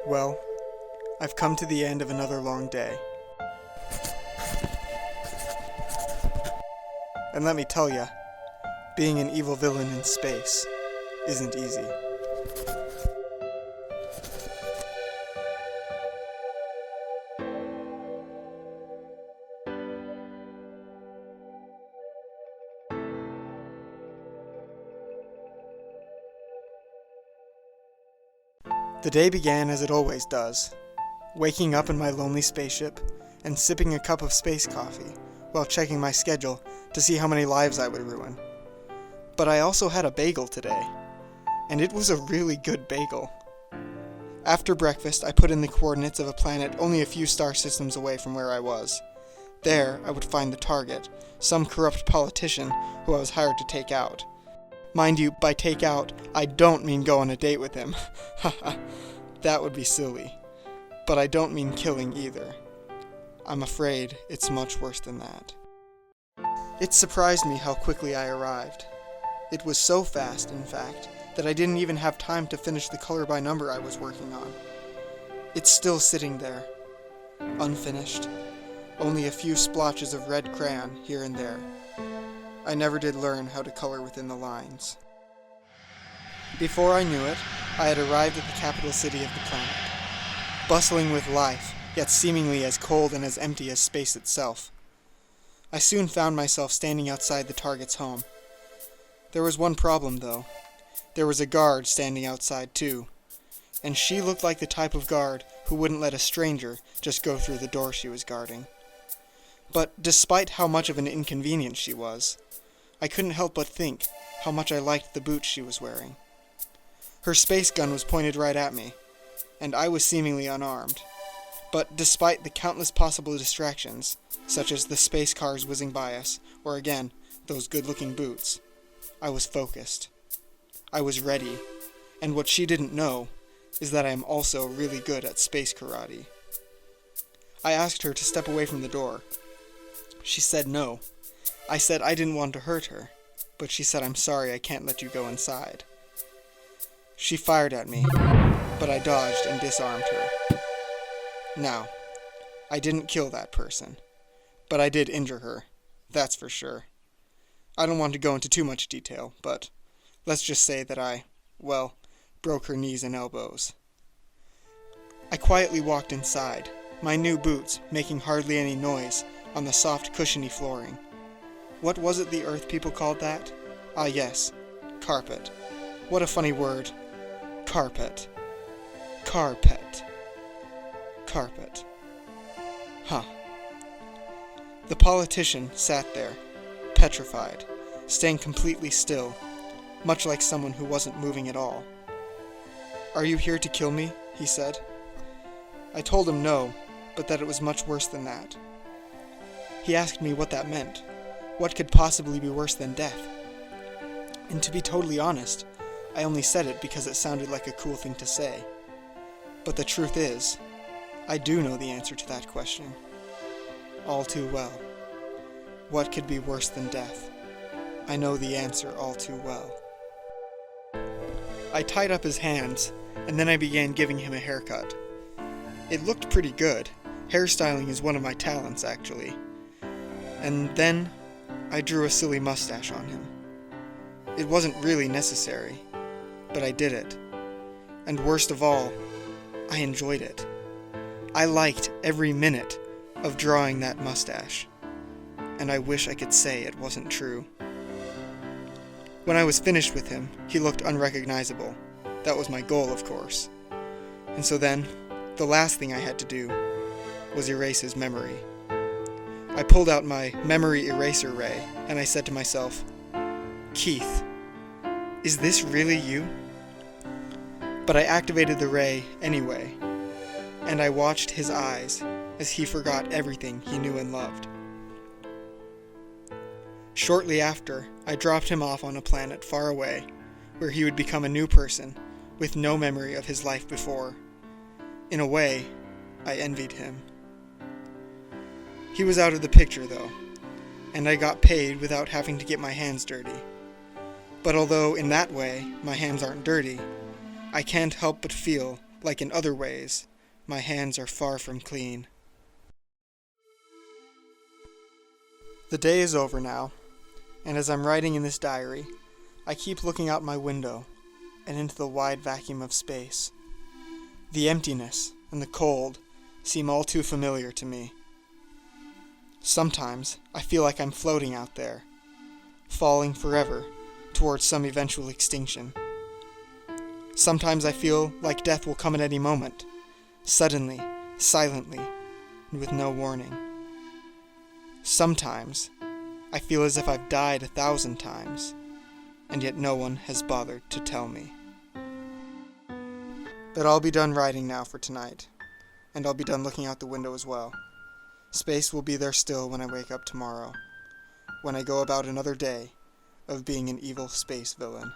Well, I've come to the end of another long day. And let me tell ya, being an evil villain in space isn't easy. The day began as it always does, waking up in my lonely spaceship and sipping a cup of space coffee while checking my schedule to see how many lives I would ruin. But I also had a bagel today, and it was a really good bagel. After breakfast, I put in the coordinates of a planet only a few star systems away from where I was. There, I would find the target, some corrupt politician who I was hired to take out. Mind you, by take out, I don't mean go on a date with him. Haha, that would be silly. But I don't mean killing either. I'm afraid it's much worse than that. It surprised me how quickly I arrived. It was so fast, in fact, that I didn't even have time to finish the color by number I was working on. It's still sitting there, unfinished, only a few splotches of red crayon here and there. I never did learn how to color within the lines. Before I knew it, I had arrived at the capital city of the planet, bustling with life, yet seemingly as cold and as empty as space itself. I soon found myself standing outside the target's home. There was one problem, though. There was a guard standing outside, too, and she looked like the type of guard who wouldn't let a stranger just go through the door she was guarding. But despite how much of an inconvenience she was, I couldn't help but think how much I liked the boots she was wearing. Her space gun was pointed right at me, and I was seemingly unarmed. But despite the countless possible distractions, such as the space cars whizzing by us, or again, those good-looking boots, I was focused. I was ready, and what she didn't know is that I am also really good at space karate. I asked her to step away from the door. She said no. I said I didn't want to hurt her, but she said I'm sorry I can't let you go inside. She fired at me, but I dodged and disarmed her. Now, I didn't kill that person, but I did injure her, that's for sure. I don't want to go into too much detail, but let's just say that I broke her knees and elbows. I quietly walked inside, my new boots making hardly any noise on the soft, cushiony flooring. What was it the Earth people called that? Ah yes, carpet. What a funny word. Carpet. Carpet. Carpet. Huh. The politician sat there, petrified, staying completely still, much like someone who wasn't moving at all. "Are you here to kill me?" he said. I told him no, but that it was much worse than that. He asked me what that meant. What could possibly be worse than death? And to be totally honest, I only said it because it sounded like a cool thing to say. But the truth is, I do know the answer to that question. All too well. What could be worse than death? I know the answer all too well. I tied up his hands, and then I began giving him a haircut. It looked pretty good. Hairstyling is one of my talents, actually. And then I drew a silly mustache on him. It wasn't really necessary, but I did it. And worst of all, I enjoyed it. I liked every minute of drawing that mustache, and I wish I could say it wasn't true. When I was finished with him, he looked unrecognizable. That was my goal, of course. And so then, the last thing I had to do was erase his memory. I pulled out my memory eraser ray, and I said to myself, "Keith, is this really you?" But I activated the ray anyway, and I watched his eyes as he forgot everything he knew and loved. Shortly after, I dropped him off on a planet far away, where he would become a new person, with no memory of his life before. In a way, I envied him. He was out of the picture, though, and I got paid without having to get my hands dirty. But although in that way my hands aren't dirty, I can't help but feel like in other ways, my hands are far from clean. The day is over now, and as I'm writing in this diary, I keep looking out my window and into the wide vacuum of space. The emptiness and the cold seem all too familiar to me. Sometimes I feel like I'm floating out there, falling forever towards some eventual extinction. Sometimes I feel like death will come at any moment, suddenly, silently, and with no warning. Sometimes I feel as if I've died 1,000 times, and yet no one has bothered to tell me. But I'll be done writing now for tonight, and I'll be done looking out the window as well. Space will be there still when I wake up tomorrow, when I go about another day of being an evil space villain.